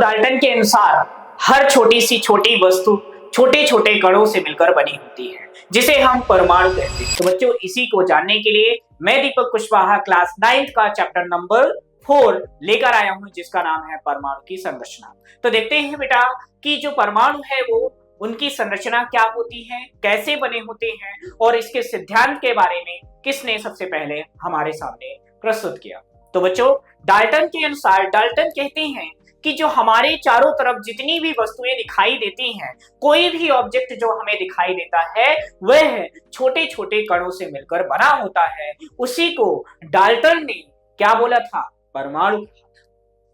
Dalton के अनुसार हर छोटी सी छोटी वस्तु छोटे छोटे कणों से मिलकर बनी होती है, जिसे हम परमाणु कहते हैं। तो बच्चों, इसी को जानने के लिए मैं दीपक कुशवाहा क्लास 9th का चैप्टर नंबर 4 लेकर आया हूं, जिसका नाम है परमाणु की संरचना। तो देखते हैं बेटा कि जो परमाणु है वो उनकी संरचना क्या होती है, कैसे बने होते हैं और इसके सिद्धांत के बारे में किसने सबसे पहले हमारे सामने प्रस्तुत किया। तो बच्चों, डाल्टन के अनुसार डाल्टन कहते हैं कि जो हमारे चारों तरफ जितनी भी वस्तुएं दिखाई देती हैं, कोई भी ऑब्जेक्ट जो हमें दिखाई देता है वह छोटे छोटे कणों से मिलकर बना होता है। उसी को डाल्टन ने क्या बोला था? परमाणु कहा था।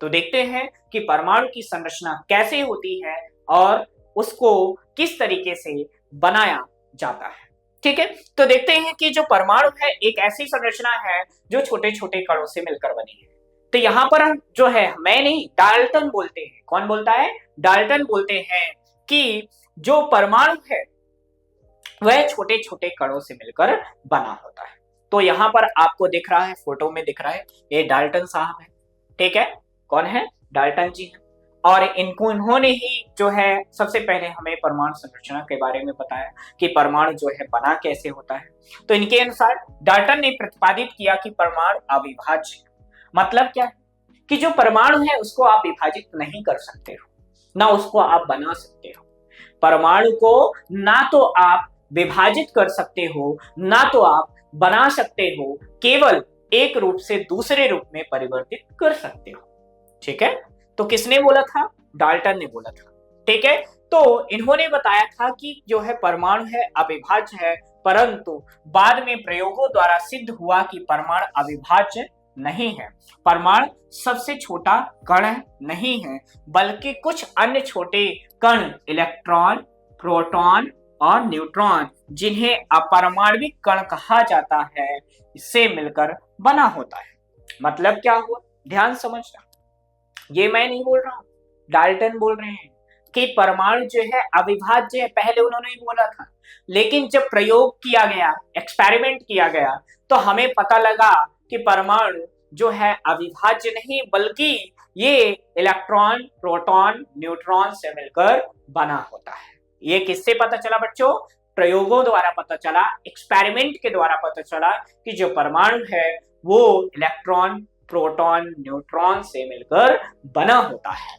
तो देखते हैं कि परमाणु की संरचना कैसे होती है और उसको किस तरीके से बनाया जाता है। ठीक है, तो देखते हैं कि जो परमाणु है एक ऐसी संरचना है जो छोटे छोटे कणों से मिलकर बनी है। तो यहां पर हम जो है, मैं नहीं, डाल्टन बोलते हैं। कौन बोलता है? डाल्टन बोलते हैं कि जो परमाणु है वह छोटे छोटे कणों से मिलकर बना होता है। तो यहां पर आपको दिख रहा है, फोटो में दिख रहा है, ये डाल्टन साहब है। ठीक है, कौन है? डाल्टन जी है। और इन्होंने ही जो है सबसे पहले हमें परमाणु संरचना के बारे में बताया कि परमाणु जो है बना कैसे होता है। तो इनके अनुसार डाल्टन ने प्रतिपादित किया कि परमाणु अविभाज्य है। मतलब क्या है कि जो परमाणु है उसको आप विभाजित नहीं कर सकते हो, ना उसको आप बना सकते हो। परमाणु को ना तो आप विभाजित कर सकते हो, ना तो आप बना सकते हो, केवल एक रूप से दूसरे रूप में परिवर्तित कर सकते हो। ठीक है, तो किसने बोला था? डाल्टन ने बोला था। ठीक है, तो इन्होंने बताया था कि जो है परमाणु है अविभाज्य है, परंतु बाद में प्रयोगों द्वारा सिद्ध हुआ कि परमाणु अविभाज्य नहीं है। परमाणु सबसे छोटा कण नहीं है, बल्कि कुछ अन्य छोटे कण इलेक्ट्रॉन, प्रोटॉन और न्यूट्रॉन, जिन्हें अपरमाणविक कण कहा जाता है, इससे मिलकर बना होता है। मतलब क्या हुआ? ध्यान समझना, ये मैं नहीं बोल रहा हूं, डाल्टन बोल रहे हैं कि परमाणु जो है अविभाज्य है। पहले उन्होंने बोला था, लेकिन जब प्रयोग किया गया, एक्सपेरिमेंट किया गया, तो हमें पता लगा कि परमाणु जो है अविभाज्य नहीं, बल्कि ये इलेक्ट्रॉन, प्रोटॉन, न्यूट्रॉन से मिलकर बना होता है। ये किससे पता चला बच्चों? प्रयोगों द्वारा पता चला, एक्सपेरिमेंट के द्वारा पता चला कि जो परमाणु है वो इलेक्ट्रॉन, प्रोटॉन, न्यूट्रॉन से मिलकर बना होता है।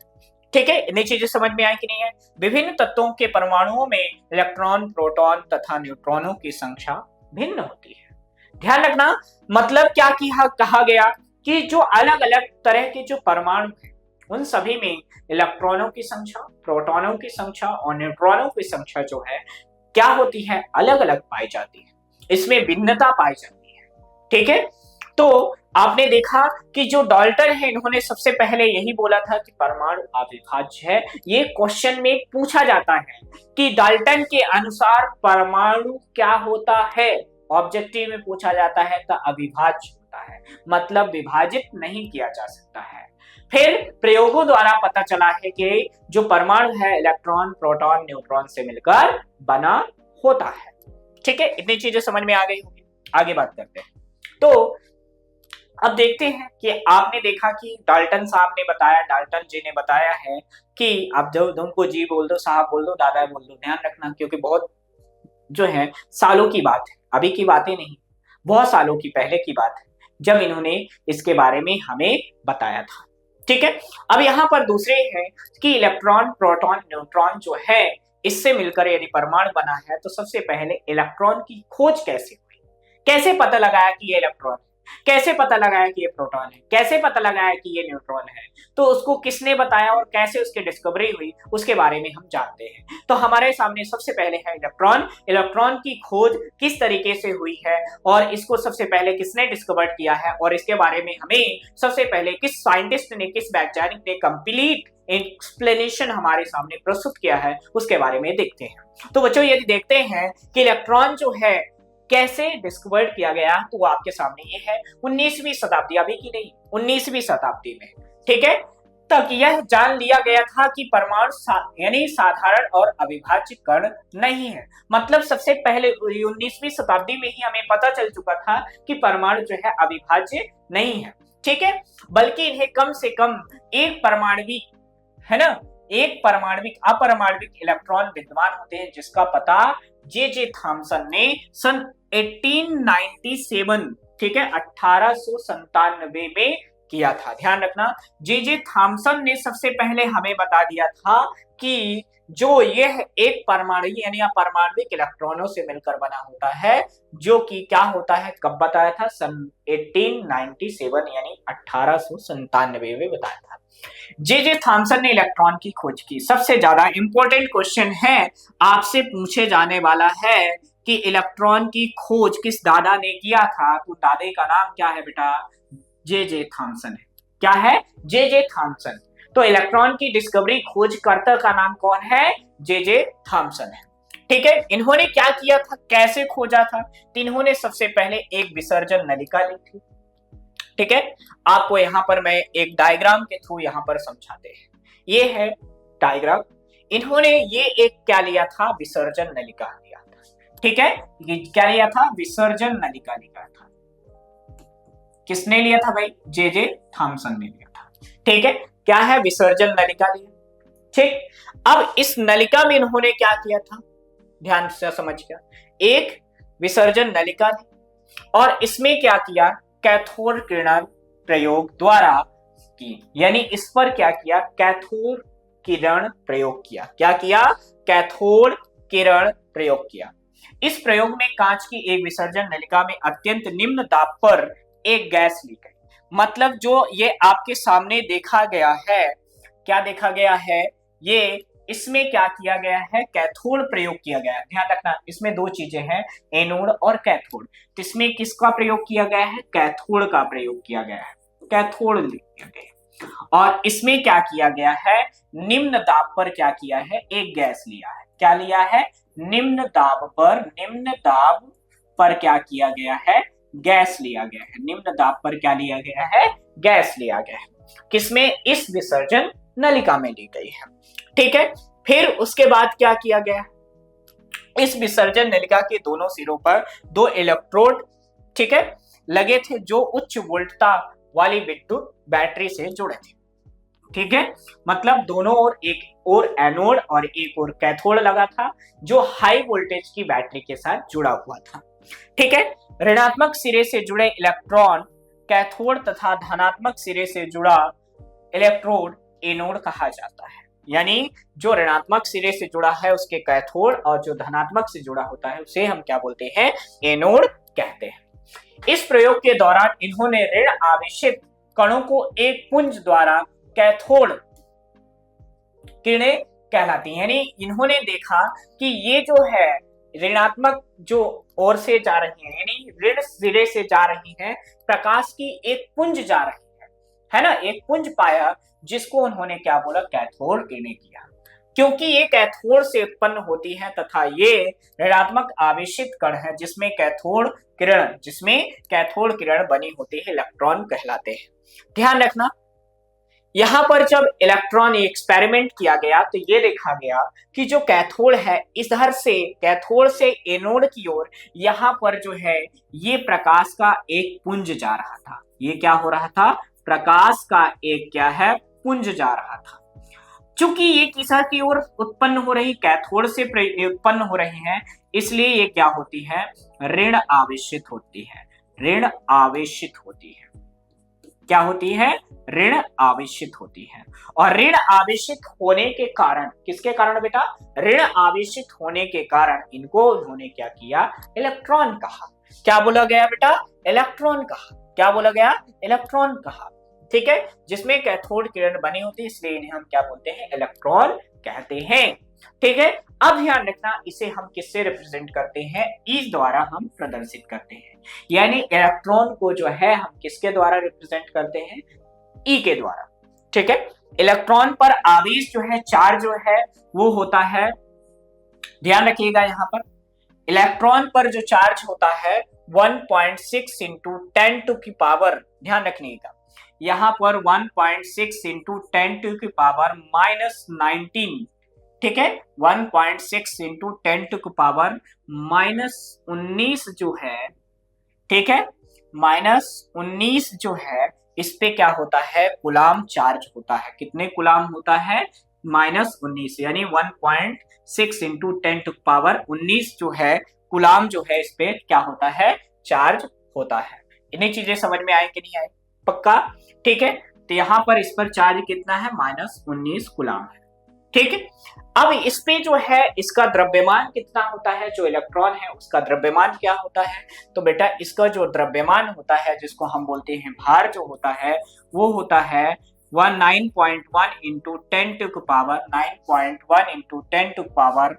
ठीक है, इतनी चीजें समझ में आई कि नहीं है? विभिन्न तत्वों के परमाणुओं में इलेक्ट्रॉन, प्रोटॉन तथा न्यूट्रॉनों की संख्या भिन्न होती है। ध्यान रखना, मतलब क्या कहा गया कि जो अलग अलग तरह के जो परमाणु हैं उन सभी में इलेक्ट्रॉनों की संख्या, प्रोटॉनों की संख्या और न्यूट्रॉनों की संख्या जो है क्या होती है? अलग अलग पाई जाती है, इसमें भिन्नता पाई जाती है। ठीक है, तो आपने देखा कि जो डाल्टन है इन्होंने सबसे पहले यही बोला था कि परमाणु अविभाज्य है। ये क्वेश्चन में पूछा जाता है कि डाल्टन के अनुसार परमाणु क्या होता है, ऑब्जेक्टिव में पूछा जाता है तो अविभाज्य होता है, मतलब विभाजित नहीं किया जा सकता है। फिर प्रयोगों द्वारा पता चला है कि जो परमाणु है इलेक्ट्रॉन, प्रोटॉन, न्यूट्रॉन से मिलकर बना होता है। ठीक है, इतनी चीजें समझ में आ गई होगी। आगे बात करते हैं। तो अब देखते हैं कि आपने देखा कि डाल्टन साहब ने बताया, डाल्टन जी ने बताया है कि आप जो तुमको जी बोल दो, साहब बोल दो, दादा बोल दो, ध्यान रखना, क्योंकि बहुत जो है सालों की बात है, अभी की बातें नहीं, बहुत सालों की पहले की बात है जब इन्होंने इसके बारे में हमें बताया था। ठीक है, अब यहाँ पर दूसरे हैं कि इलेक्ट्रॉन, प्रोटॉन, न्यूट्रॉन जो है इससे मिलकर यदि परमाणु बना है, तो सबसे पहले इलेक्ट्रॉन की खोज कैसे हुई, कैसे पता लगाया कि ये इलेक्ट्रॉन है, कैसे पता लगाया कि ये प्रोटॉन है, कैसे पता लगाया कि ये न्यूट्रॉन है, तो उसको किसने बताया और कैसे उसकी डिस्कवरी हुई, उसके बारे में हम जानते हैं। तो हमारे सामने सबसे पहले है इलेक्ट्रॉन। इलेक्ट्रॉन की खोज किस तरीके से हुई है और इसको सबसे पहले किसने डिस्कवर किया है, और इसके बारे में हमें सबसे पहले किस साइंटिस्ट ने, किस वैज्ञानिक ने कंप्लीट एक्सप्लेनेशन हमारे सामने प्रस्तुत किया है, उसके बारे में देखते हैं। तो बच्चों, यदि देखते हैं कि इलेक्ट्रॉन जो है कैसे डिस्कवर किया गया, तो वो आपके सामने ये है 19वीं शताब्दी, अभी की नहीं, 19वीं शताब्दी में। ठीक है, तक यह जान लिया गया था कि परमाणु यानी साधारण और अविभाज्य कण नहीं है। मतलब सबसे पहले 19वीं शताब्दी में ही हमें पता चल चुका था कि परमाणु जो है अविभाज्य नहीं है। ठीक है, बल्कि इन्हें कम से कम एक परमाणविक है ना। एक परमाणविक अपरमाणविक इलेक्ट्रॉन विद्यमान होते हैं जिसका पता जे थॉमसन ने सन 1897, ठीक है, 1897 में किया था। ध्यान रखना, जे थॉमसन ने सबसे पहले हमें बता दिया था कि जो यह एक परमाणु यानी अपरमाणविक इलेक्ट्रॉनों से मिलकर बना होता है, जो कि क्या होता है, कब बताया था, सन 1897 यानी 1897 में बताया था। जे थॉमसन ने इलेक्ट्रॉन की खोज की। सबसे ज्यादा इंपॉर्टेंट क्वेश्चन है, आपसे पूछे जाने वाला है कि इलेक्ट्रॉन की खोज किस दादा ने किया था, तो दादे का नाम क्या है बेटा, जे थॉमसन है। क्या है, जे थॉमसन। तो इलेक्ट्रॉन की डिस्कवरी खोजकर्ता का नाम कौन है, जे थॉमसन है। ठीक है, इन्होंने क्या किया था, कैसे खोजा था, तो इन्होंने सबसे पहले एक विसर्जन नलिका ली थी। ठीक है, आपको यहां पर मैं एक डायग्राम के थ्रू यहां पर समझाते हैं। ये है डायग्राम। इन्होंने ये एक क्या लिया था, विसर्जन नलिका लिया था। ठीक है, ये क्या लिया था, विसर्जन नलिका लिया था। किसने लिया था भाई, जे थॉमसन ने लिया था। ठीक है, क्या है, विसर्जन नलिका लिया। ठीक, अब इस नलिका में इन्होंने क्या किया था, ध्यान से समझिए। एक विसर्जन नलिका ली और इसमें क्या किया, कैथोड किरण प्रयोग द्वारा की, यानी इस पर क्या किया, कैथोड किरण प्रयोग किया। क्या किया, कैथोड किरण प्रयोग किया। इस प्रयोग में कांच की एक विसर्जन नलिका में अत्यंत निम्न दाब पर एक गैस ली गई। मतलब जो ये आपके सामने देखा गया है, क्या देखा गया है, ये इसमें क्या किया गया है, कैथोड प्रयोग किया गया है। ध्यान रखना, इसमें दो चीजें हैं, एनोड और कैथोड। तो इसमें किसका प्रयोग किया गया है, कैथोड का प्रयोग किया गया है, कैथोड लिया गया। और इसमें क्या किया गया है, निम्न दाब पर क्या किया है, एक गैस लिया है। क्या लिया है, निम्न दाब पर क्या किया गया है, गैस लिया गया है। निम्न दाब पर क्या लिया गया है, गैस लिया गया है। किसमें, इस विसर्जन नलिका में ली गई है। ठीक है, फिर उसके बाद क्या किया गया, इस विसर्जन नलिका के दोनों सिरों पर दो इलेक्ट्रोड, ठीक है, लगे थे जो उच्च वोल्टता वाली विद्युत बैटरी से जुड़े थे। ठीक है, मतलब दोनों ओर, एक और एनोड और एक और कैथोड लगा था जो हाई वोल्टेज की बैटरी के साथ जुड़ा हुआ था। ठीक है, ऋणात्मक सिरे से जुड़े इलेक्ट्रॉन कैथोड तथा धनात्मक सिरे से जुड़ा इलेक्ट्रोड एनोड कहा जाता है। यानी जो ऋणात्मक सिरे से जुड़ा है उसके कैथोड, और जो धनात्मक से जुड़ा होता है उसे हम क्या बोलते हैं, एनोड कहते हैं। इस प्रयोग के दौरान इन्होंने ऋण आवेशित कणों को एक पुंज द्वारा कैथोड किरणें कहलाती हैं। यानी इन्होंने देखा कि ये जो है ऋणात्मक जो ओर से जा रही है, यानी ऋण सिरे से जा रही है, प्रकाश की एक पुंज जा रही है ना, एक पुंज पाया जिसको उन्होंने क्या बोला, कैथोड किरणें किया। क्योंकि ये कैथोड से उत्पन्न होती है तथा ये ऋणात्मक आवेशित कण है जिसमें कैथोड किरण बनी होती है, इलेक्ट्रॉन कहलाते हैं। ध्यान रखना, यहां पर जब इलेक्ट्रॉन एक्सपेरिमेंट किया गया तो ये देखा गया कि जो कैथोड है, इधर से कैथोड से एनोड की ओर यहां पर जो है ये प्रकाश का एक पुंज जा रहा था। ये क्या हो रहा था, प्रकाश का एक क्या है, पुंज जा रहा था। चूंकि ये किसा की ओर उत्पन्न हो रही, कैथोड से उत्पन्न हो रही है, इसलिए ये क्या होती है, ऋण आवेशित होती है। ऋण आवेशित होती है, क्या होती है, ऋण आवेशित होती है। और ऋण आवेशित होने के कारण, किसके कारण बेटा, ऋण आवेशित होने के कारण इनको उन्होंने क्या किया, इलेक्ट्रॉन कहा। क्या बोला गया बेटा, इलेक्ट्रॉन कहा। क्या बोला गया, इलेक्ट्रॉन कहा। ठीक है, जिसमें कैथोड किरण बनी होती है, इसलिए इन्हें हम क्या बोलते हैं, इलेक्ट्रॉन कहते हैं। ठीक है, अब ध्यान रखना, इसे हम किससे रिप्रेजेंट करते हैं, ई द्वारा हम प्रदर्शित करते हैं। यानी इलेक्ट्रॉन को जो है हम किसके द्वारा रिप्रेजेंट करते हैं, ई के द्वारा। ठीक है, इलेक्ट्रॉन पर आवेश जो है, चार्ज जो है वो होता है, ध्यान रखिएगा यहां पर इलेक्ट्रॉन पर जो चार्ज होता है 1.6 इंटू 10 टू की पावर, ध्यान रखिएगा यहां पर 1.6 इंटू 10 टू की पावर -19। ठीक है, 1.6 इंटू 10 टू की पावर -19 जो है, ठीक है, -19 जो है, इस पे क्या होता है, कूलाम चार्ज होता है। कितने कूलाम होता है, -19, यानी 1.6 इंटू 10⁻19 जो है कूलाम जो है इस पे क्या होता है, चार्ज होता है। इन्हीं चीजें समझ में आए कि नहीं आए, पक्का, ठीक है। तो यहाँ पर इस पर चार्ज कितना है, -19 कूलाम है, ठीक है। अब इस पे जो है इसका द्रव्यमान कितना होता है, जो इलेक्ट्रॉन है उसका द्रव्यमान क्या होता है, तो बेटा इसका जो द्रव्यमान होता है जिसको हम बोलते हैं भार जो होता है, वो होता है 9.1 इंटू 10⁻, 9.1 इंटू 10⁻,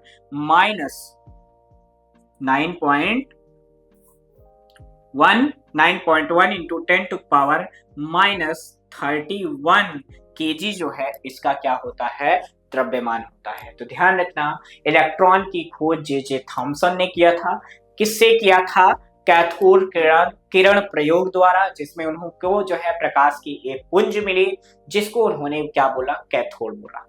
-9.1 इंटू 10⁻31 kg जो है इसका क्या होता है, द्रव्यमान होता है। तो ध्यान रखना, इलेक्ट्रॉन की खोज जे थॉमसन ने किया था। किससे किया था, कैथोड किरण प्रयोग द्वारा, जिसमें उनको जो है प्रकाश की एक पुंज मिली जिसको उन्होंने क्या बोला, कैथोड बोला।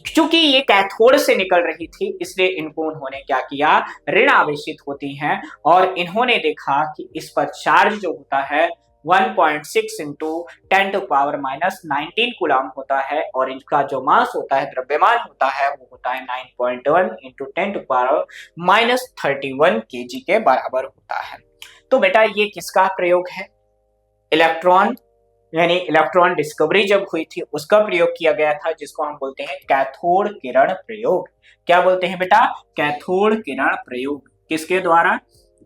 क्योंकि ये कैथोड से निकल रही थी इसलिए इनको उन्होंने क्या किया, ऋण आवेशित होती हैं, और इन्होंने देखा कि इस पर चार्ज जो होता है 1.6 इंटू 10⁻⁻19 कूलाम होता है, और इनका जो मास होता है, द्रव्यमान होता है, वो होता है 9.1 इंटू 10⁻31 kg के बराबर होता है। तो बेटा ये किसका प्रयोग है, इलेक्ट्रॉन, यानी इलेक्ट्रॉन डिस्कवरी जब हुई थी उसका प्रयोग किया गया था, जिसको हम बोलते हैं कैथोड किरण प्रयोग। क्या बोलते हैं बेटा, कैथोड किरण प्रयोग। किसके द्वारा,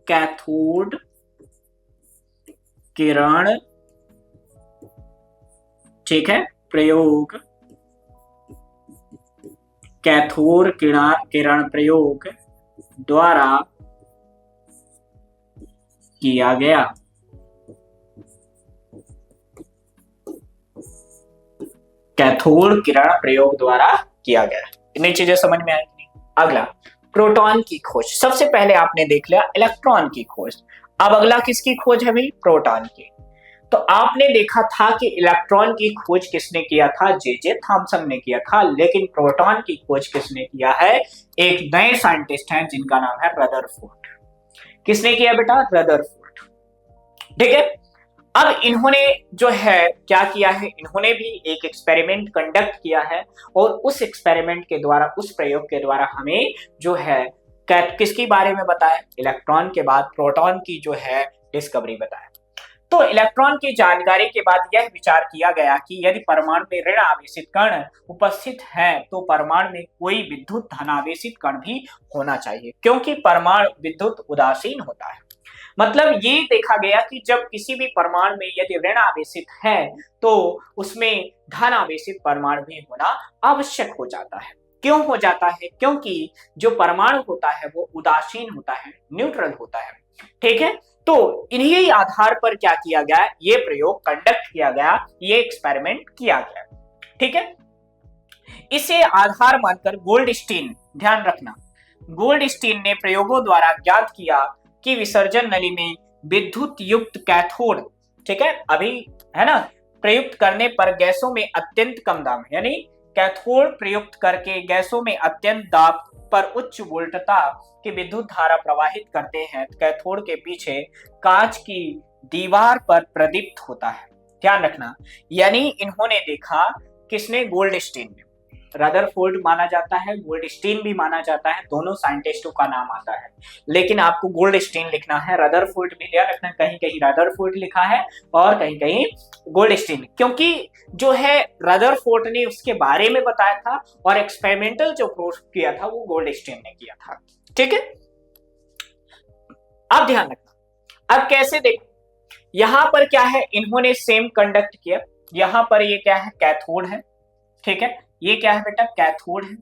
कैथोड किरण, ठीक है, प्रयोग, कैथोड किरण प्रयोग द्वारा किया गया। कैथोड किरण प्रयोग द्वारा किया गया। इतनी चीजें समझ में आएंगी। अगला, प्रोटॉन की खोज। सबसे पहले आपने देख लिया इलेक्ट्रॉन की खोज, अब अगला किसकी खोज है भाई, प्रोटॉन की। तो आपने देखा था कि इलेक्ट्रॉन की खोज किसने किया था, जे थॉमसन ने किया था, लेकिन प्रोटॉन की खोज किसने किया है, एक नए साइंटिस्ट हैं जिनका नाम है रदरफोर्ड। किसने किया बेटा, रदरफोर्ड, ठीक है। अब इन्होंने जो है क्या किया है, इन्होंने भी एक एक्सपेरिमेंट कंडक्ट किया है, और उस एक्सपेरिमेंट के द्वारा, उस प्रयोग के द्वारा हमें जो है किसके बारे में बताया, इलेक्ट्रॉन के बाद प्रोटॉन की जो है डिस्कवरी बताया। तो इलेक्ट्रॉन की जानकारी के बाद यह विचार किया गया कि यदि परमाणु में ऋण आवेशित कण उपस्थित है तो परमाणु में कोई विद्युत धनावेशित कण भी होना चाहिए, क्योंकि परमाणु विद्युत उदासीन होता है। मतलब ये देखा गया कि जब किसी भी परमाणु में यदि ऋण आवेशित है तो उसमें धन आवेशित परमाणु भी होना आवश्यक हो जाता है। क्यों हो जाता है, क्योंकि जो परमाणु होता है वो उदासीन होता है, न्यूट्रल होता है, ठीक है। तो इन्हीं आधार पर क्या किया गया, ये प्रयोग कंडक्ट किया गया, ये एक्सपेरिमेंट किया गया, ठीक है। इसे आधार मानकर गोल्डस्टीन, ध्यान रखना, गोल्डस्टीन ने प्रयोगों द्वारा ज्ञात किया कि विसर्जन नली में विद्युत युक्त कैथोड, ठीक है, अभी है ना, प्रयुक्त करने पर गैसों में अत्यंत कम दाब, यानी कैथोड प्रयुक्त करके गैसों में अत्यंत दाब पर उच्च वोल्टता की विद्युत धारा प्रवाहित करते हैं। कैथोड के पीछे कांच की दीवार पर प्रदीप्त होता है। ध्यान रखना, यानी इन्होंने देखा, किसने, गोल्डस्टीन ने। रदरफोर्ड माना जाता है, गोल्डस्टीन भी माना जाता है, दोनों साइंटिस्टों का नाम आता है, लेकिन आपको गोल्डस्टीन लिखना है, रदरफोर्ड भी ध्यान रखना, कहीं कहीं रदरफोर्ड लिखा है और कहीं कहीं गोल्डस्टीन, क्योंकि जो है रदरफोर्ड ने उसके बारे में बताया था और एक्सपेरिमेंटल जो प्रूफ किया था वो गोल्डस्टीन ने किया था, ठीक है। अब ध्यान रखना, अब कैसे देखो, यहां पर क्या है, इन्होंने सेम कंडक्ट किया, यहां पर ये क्या है, कैथोड है, ठीक है, ये क्या है बेटा, कैथोड है,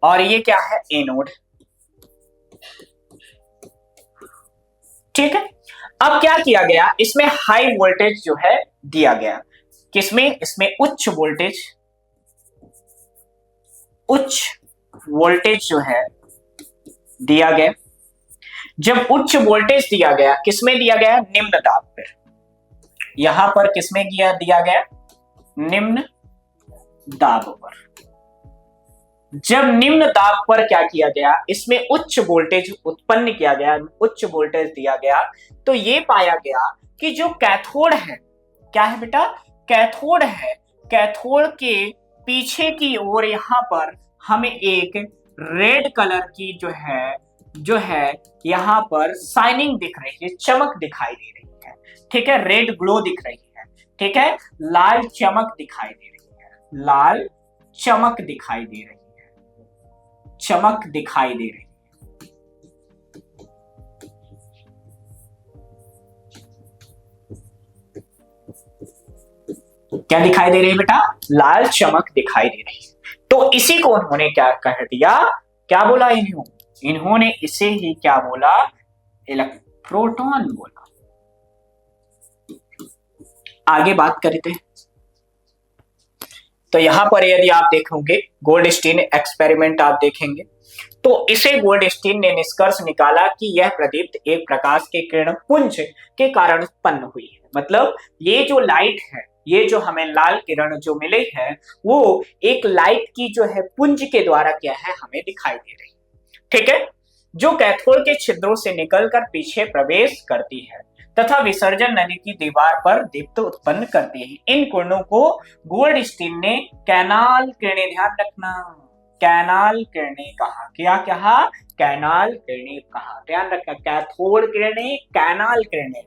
और ये क्या है, एनोड, ठीक है। अब क्या किया गया, इसमें हाई वोल्टेज जो है दिया गया, किसमें, इसमें उच्च वोल्टेज जो है दिया गया। जब उच्च वोल्टेज दिया गया, किसमें दिया गया, निम्न दाब पर, यहां पर किसमें दिया गया, निम्न दाब पर, जब निम्न दाब पर क्या किया गया, इसमें उच्च वोल्टेज उत्पन्न किया गया, उच्च वोल्टेज दिया गया, तो ये पाया गया कि जो कैथोड है, क्या है बेटा, कैथोड है, कैथोड के पीछे की ओर यहां पर हमें एक रेड कलर की जो है यहां पर शाइनिंग दिख रही है, चमक दिखाई दे रही है, ठीक है, रेड ग्लो दिख रही है, ठीक है, लाल चमक दिखाई दे रही है, लाल चमक दिखाई दे रही है, चमक दिखाई दे रही है। क्या दिखाई दे रही है बेटा, लाल चमक दिखाई दे रही है। तो इसी को उन्होंने क्या कह दिया, क्या बोला इन्होंने इसे ही क्या बोला, प्रोटॉन बोला। आगे बात करते हैं। तो यहां पर यदि आप देखोगे गोल्डस्टीन एक्सपेरिमेंट आप देखेंगे, तो इसे गोल्डस्टीन ने निष्कर्ष निकाला कि यह प्रदीप्त एक प्रकाश के किरण पुंज के कारण उत्पन्न हुई है। मतलब ये जो लाइट है, ये जो हमें लाल किरण जो मिली है, वो एक लाइट की जो है पुंज के द्वारा क्या है हमें दिखाई दे रही है, ठीक है, जो कैथोड के छिद्रों से निकलकर पीछे प्रवेश करती है तथा विसर्जन नली की दीवार पर दीप्त उत्पन्न करती है। इन किरणों को गोल्डस्टीन ने कैनाल किरणें, ध्यान रखना, कैनाल किरणें कहा, क्या कहा, कैनाल किरणें कहा, ध्यान रखना, कैथोड किरणें, कैनाल किरणें,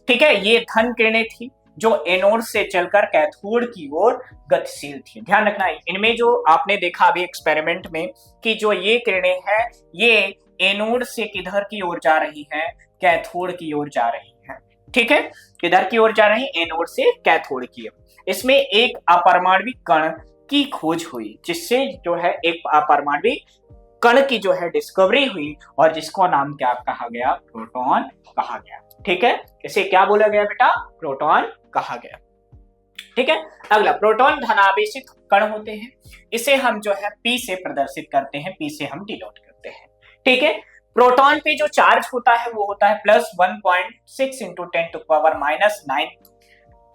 ठीक है। ये धन किरणें थी जो एनोड से चलकर कैथोड की ओर गतिशील थी। ध्यान रखना, इनमें जो आपने देखा अभी एक्सपेरिमेंट में कि जो ये किरणें हैं, ये एनोड से किधर की ओर जा रही है, कैथोड की ओर जा रही है, ठीक है, किधर की ओर जा रही है, एनोड से कैथोड की ओर। इसमें एक अपरमाणविक कण की खोज हुई, जिससे जो है एक अपरमाणविक कण की जो है डिस्कवरी हुई, और जिसको नाम क्या कहा गया, प्रोटॉन कहा गया, ठीक है। इसे क्या बोला गया बेटा, प्रोटॉन कहा गया, ठीक है। अगला, प्रोटॉन धनावेशित कण होते हैं, इसे हम जो है P से प्रदर्शित करते हैं, P से हम डिनोट करते हैं, ठीक है। प्रोटॉन पे जो चार्ज होता है वो होता है प्लस 1.6 इंटू 10⁻⁹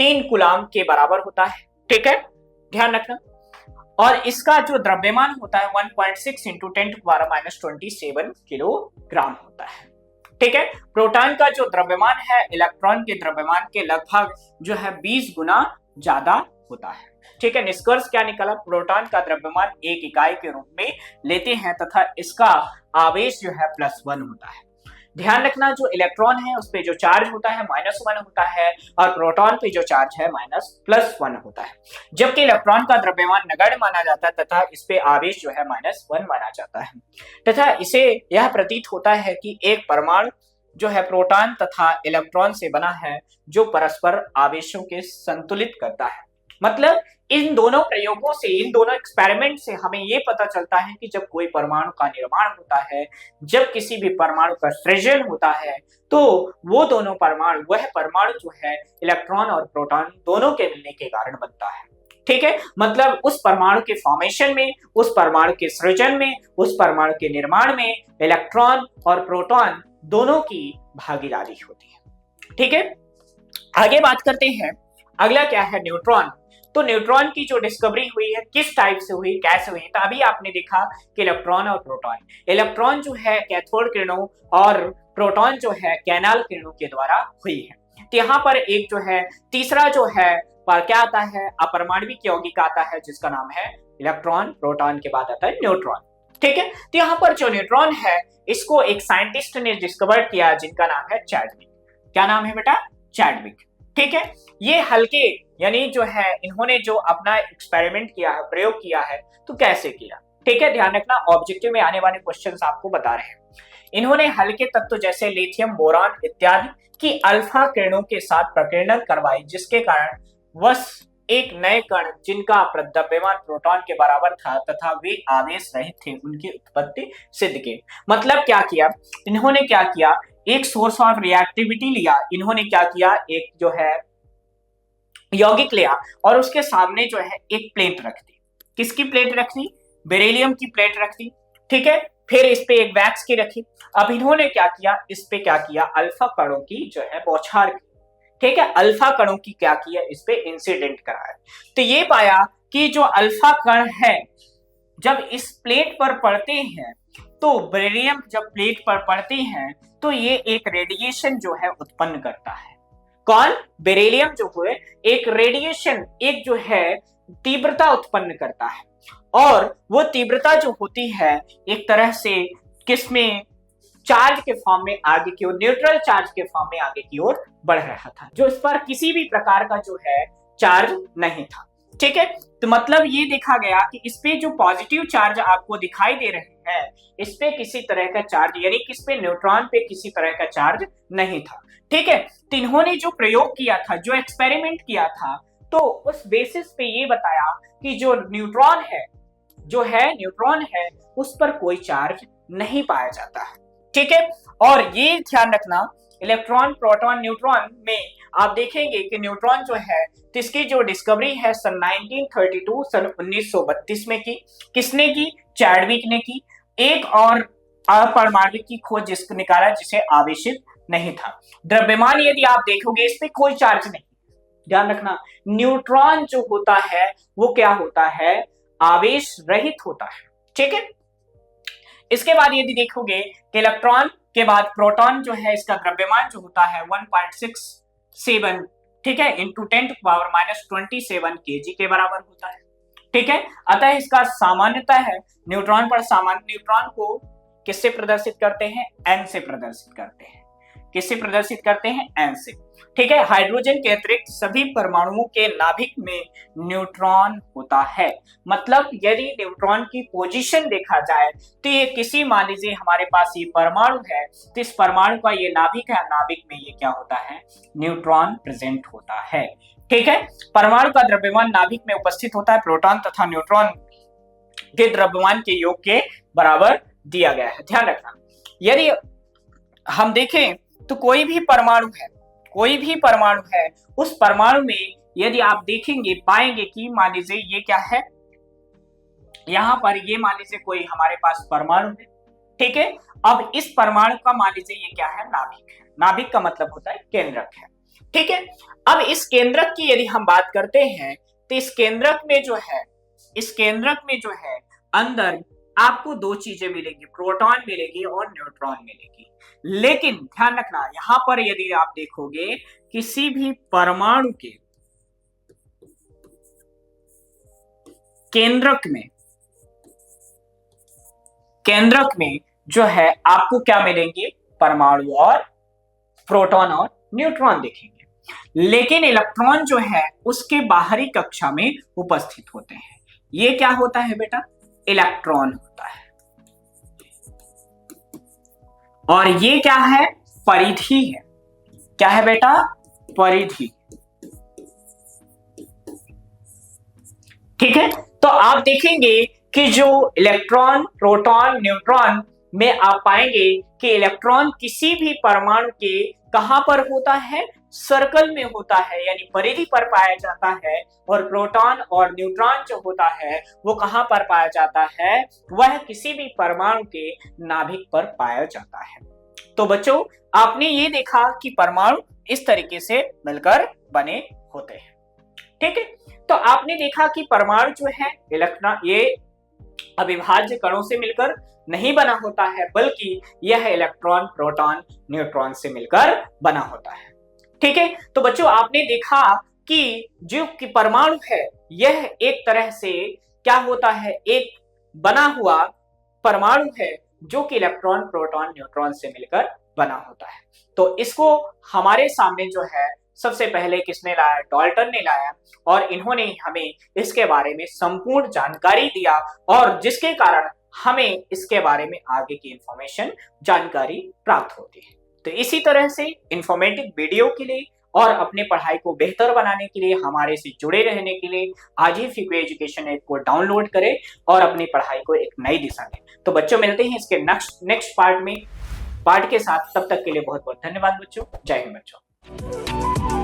3 कूलाम के बराबर होता है, ठीक है, ध्यान रखना। और इसका जो द्रव्यमान होता है 1.6 इंटू 10⁻27 किलोग्राम होता है, ठीक है। प्रोटॉन का जो द्रव्यमान है इलेक्ट्रॉन के द्रव्यमान के लगभग जो है 20 गुना ज्यादा होता है, ठीक है। निष्कर्ष क्या निकला, प्रोटॉन का द्रव्यमान एक इकाई के रूप में लेते हैं तथा इसका आवेश जो है +1 होता है। ध्यान रखना, जो इलेक्ट्रॉन है उस पे जो चार्ज होता है -1 होता है, और प्रोटॉन पे जो चार्ज है +1 होता है। जबकि इलेक्ट्रॉन का द्रव्यमान नगण्य माना जाता है तथा इस पे आवेश जो है -1 माना जाता है, तथा इसे यह प्रतीत होता है कि एक परमाणु जो है प्रोटॉन तथा इलेक्ट्रॉन से बना है, जो परस्पर आवेशों के संतुलित करता है। मतलब इन दोनों प्रयोगों से, इन दोनों एक्सपेरिमेंट से हमें यह पता चलता है कि जब कोई परमाणु का निर्माण होता है, जब किसी भी परमाणु का सृजन होता है, तो वो दोनों परमाणु, वह परमाणु जो है इलेक्ट्रॉन और प्रोटॉन दोनों के मिलने के कारण बनता है, ठीक है। मतलब उस परमाणु के फॉर्मेशन में, उस परमाणु के सृजन में, उस परमाणु के निर्माण में इलेक्ट्रॉन और प्रोटॉन दोनों की भागीदारी होती है, ठीक है। आगे बात करते हैं, अगला क्या है, न्यूट्रॉन। तो न्यूट्रॉन की जो डिस्कवरी हुई है किस टाइप से हुई, कैसे हुई, तो अभी आपने देखा कि इलेक्ट्रॉन और प्रोटॉन, इलेक्ट्रॉन जो है कैथोड किरणों और प्रोटॉन जो है कैनाल किरणों के द्वारा हुई है। तो यहाँ पर एक जो है तीसरा जो है पर क्या आता है, अपरमाणविक यौगिक आता है, जिसका नाम है इलेक्ट्रॉन, प्रोटॉन के बाद आता है न्यूट्रॉन, ठीक है। तो यहाँ पर जो न्यूट्रॉन है, इसको एक साइंटिस्ट ने डिस्कवर किया जिनका नाम है चैडविक। क्या नाम है बेटा, चैडविक, ठीक है। ये हल्के, यानी जो है इन्होंने जो अपना एक्सपेरिमेंट किया है, प्रयोग किया है, तो कैसे किया, ठीक है, ध्यान रखना, ऑब्जेक्टिव में आने वाले क्वेश्चंस आपको बता रहे हैं। इन्होंने हल्के तत्व जैसे लिथियम, बोरॉन इत्यादि की अल्फा किरणों के साथ प्रकीर्णन करवाई, जिसके कारण बस एक नए कण जिनका द्रव्यमान प्रोटॉन के बराबर था तथा वे आवेश रहित थे, उनकी उत्पत्ति सिद्ध की। मतलब क्या किया इन्होंने, क्या किया, एक सोर्स ऑफ रिएक्टिविटी लिया इन्होंने, क्या किया, एक जो है यौगिक लिया और उसके सामने जो है एक प्लेट रख दी। किसकी प्लेट रख दी, बेरिलियम की प्लेट रख दी, ठीक है। फिर इस पे एक वैक्स की रखी। अब इन्होंने क्या किया, इस पे क्या किया, अल्फा कणों की जो है बौछार की, ठीक है, अल्फा कणों की क्या किया, इस पे इंसिडेंट कराया। तो ये पाया कि जो अल्फा कण है, जब इस प्लेट पर पड़ते हैं तो बेरिलियम जब प्लेट पर पड़ते हैं तो ये एक रेडिएशन जो है उत्पन्न करता है। कौन? बेरिलियम जो है एक रेडिएशन, एक जो है तीव्रता उत्पन्न करता है, और वो तीव्रता जो होती है एक तरह से किसमें, चार्ज के फॉर्म में आगे की ओर, न्यूट्रल चार्ज के फॉर्म में आगे की ओर बढ़ रहा था, जो इस पर किसी भी प्रकार का जो है चार्ज नहीं था। ठीक है, तो मतलब ये देखा गया कि इस पे जो पॉजिटिव चार्ज आपको दिखाई दे रहे हैं, इस पे किसी तरह का चार्ज, यानी कि इस पे न्यूट्रॉन पे किसी तरह का चार्ज नहीं था। ठीक है, तो इन्होंने जो प्रयोग किया था, जो एक्सपेरिमेंट किया था, तो उस बेसिस पे ये बताया कि जो न्यूट्रॉन है, जो है न्यूट्रॉन है, उस पर कोई चार्ज नहीं पाया जाता है। ठीक है, और ये ध्यान रखना, इलेक्ट्रॉन, प्रोटॉन, न्यूट्रॉन में आप देखेंगे कि न्यूट्रॉन जो है, इसकी जो डिस्कवरी है सन 1932, सन 1932 में की। किसने की? चैडविक ने की। एक और अपरमाणु की खोज जिसको निकाला, जिसे आवेशित नहीं था। द्रव्यमान यदि आप देखोगे, इस पे कोई चार्ज नहीं। ध्यान रखना, न्यूट्रॉन जो होता है वो क्या होता है? आवेश रहित होता है। ठीक है, इसके बाद यदि देखोगे कि इलेक्ट्रॉन के बाद प्रोटॉन जो है, इसका द्रव्यमान जो होता है 1.67, ठीक है, इंटू 10⁻⁻27 kg के बराबर होता है। ठीक है, अतः इसका सामान्यता है न्यूट्रॉन पर सामान्य, न्यूट्रॉन को किससे प्रदर्शित करते हैं? n से प्रदर्शित करते हैं। किससे प्रदर्शित करते हैं? n से। ठीक है, हाइड्रोजन के अतिरिक्त सभी परमाणुओं के नाभिक में न्यूट्रॉन होता है। मतलब यदि न्यूट्रॉन की पोजीशन देखा जाए तो ये किसी, मान लीजिए हमारे पास ये परमाणु है, तो इस परमाणु का ये नाभिक है, नाभिक में ये क्या होता है? न्यूट्रॉन प्रेजेंट होता है। ठीक है, परमाणु का द्रव्यमान नाभिक में उपस्थित होता है, प्रोटॉन तथा न्यूट्रॉन के द्रव्यमान के योग के बराबर दिया गया है। ध्यान रखना, यदि हम देखें तो कोई भी परमाणु है, कोई भी परमाणु है, उस परमाणु में यदि आप देखेंगे पाएंगे कि मान लीजिए ये क्या है, यहां पर ये मान लीजिए कोई हमारे पास परमाणु है। ठीक है, अब इस परमाणु का मान लीजिए ये क्या है? नाभिक है। नाभिक का मतलब होता है केंद्रक है। ठीक है, अब इस केंद्रक की यदि हम बात करते हैं तो इस केंद्रक में जो है, इस केंद्रक में जो है अंदर आपको दो चीजें मिलेंगी, प्रोटॉन मिलेगी और न्यूट्रॉन मिलेगी। लेकिन ध्यान रखना, यहां पर यदि आप देखोगे किसी भी परमाणु के केंद्रक में जो है आपको क्या मिलेंगे? परमाणु और प्रोटॉन और न्यूट्रॉन दिखेंगे। लेकिन इलेक्ट्रॉन जो है उसके बाहरी कक्षा में उपस्थित होते हैं। ये क्या होता है बेटा? इलेक्ट्रॉन होता है। और ये क्या है? परिधि है। क्या है बेटा? परिधि। ठीक है, तो आप देखेंगे कि जो इलेक्ट्रॉन, प्रोटॉन, न्यूट्रॉन में आप पाएंगे कि इलेक्ट्रॉन किसी भी परमाणु के कहां पर होता है? सर्कल में होता है, यानी परिधि पर पाया जाता है। और प्रोटॉन और न्यूट्रॉन जो होता है वो कहां पर पाया जाता है? वह किसी भी परमाणु के नाभिक पर पाया जाता है। तो बच्चों, आपने ये देखा कि परमाणु इस तरीके से मिलकर बने होते हैं। ठीक है, तो आपने देखा कि परमाणु जो है इलेक्ट्रॉन, ये अविभाज्य कणों से मिलकर नहीं बना होता है, बल्कि यह इलेक्ट्रॉन, प्रोटॉन, न्यूट्रॉन से मिलकर बना होता है। ठीक है, तो बच्चों आपने देखा कि जो कि परमाणु है यह एक तरह से क्या होता है? एक बना हुआ परमाणु है जो कि इलेक्ट्रॉन, प्रोटॉन, न्यूट्रॉन से मिलकर बना होता है। तो इसको हमारे सामने जो है सबसे पहले किसने लाया? डाल्टन ने लाया, और इन्होंने हमें इसके बारे में संपूर्ण जानकारी दिया, और जिसके कारण हमें इसके बारे में आगे की इंफॉर्मेशन, जानकारी प्राप्त होती है। तो इसी तरह से इंफॉर्मेटिव वीडियो के लिए और अपने पढ़ाई को बेहतर बनाने के लिए, हमारे से जुड़े रहने के लिए आज ही फिको एजुकेशन ऐप को डाउनलोड करें और अपनी पढ़ाई को एक नई दिशा दें। तो बच्चों, मिलते हैं इसके नेक्स्ट पार्ट के साथ। तब तक के लिए बहुत बहुत धन्यवाद बच्चों। जय हिंद बच्चों।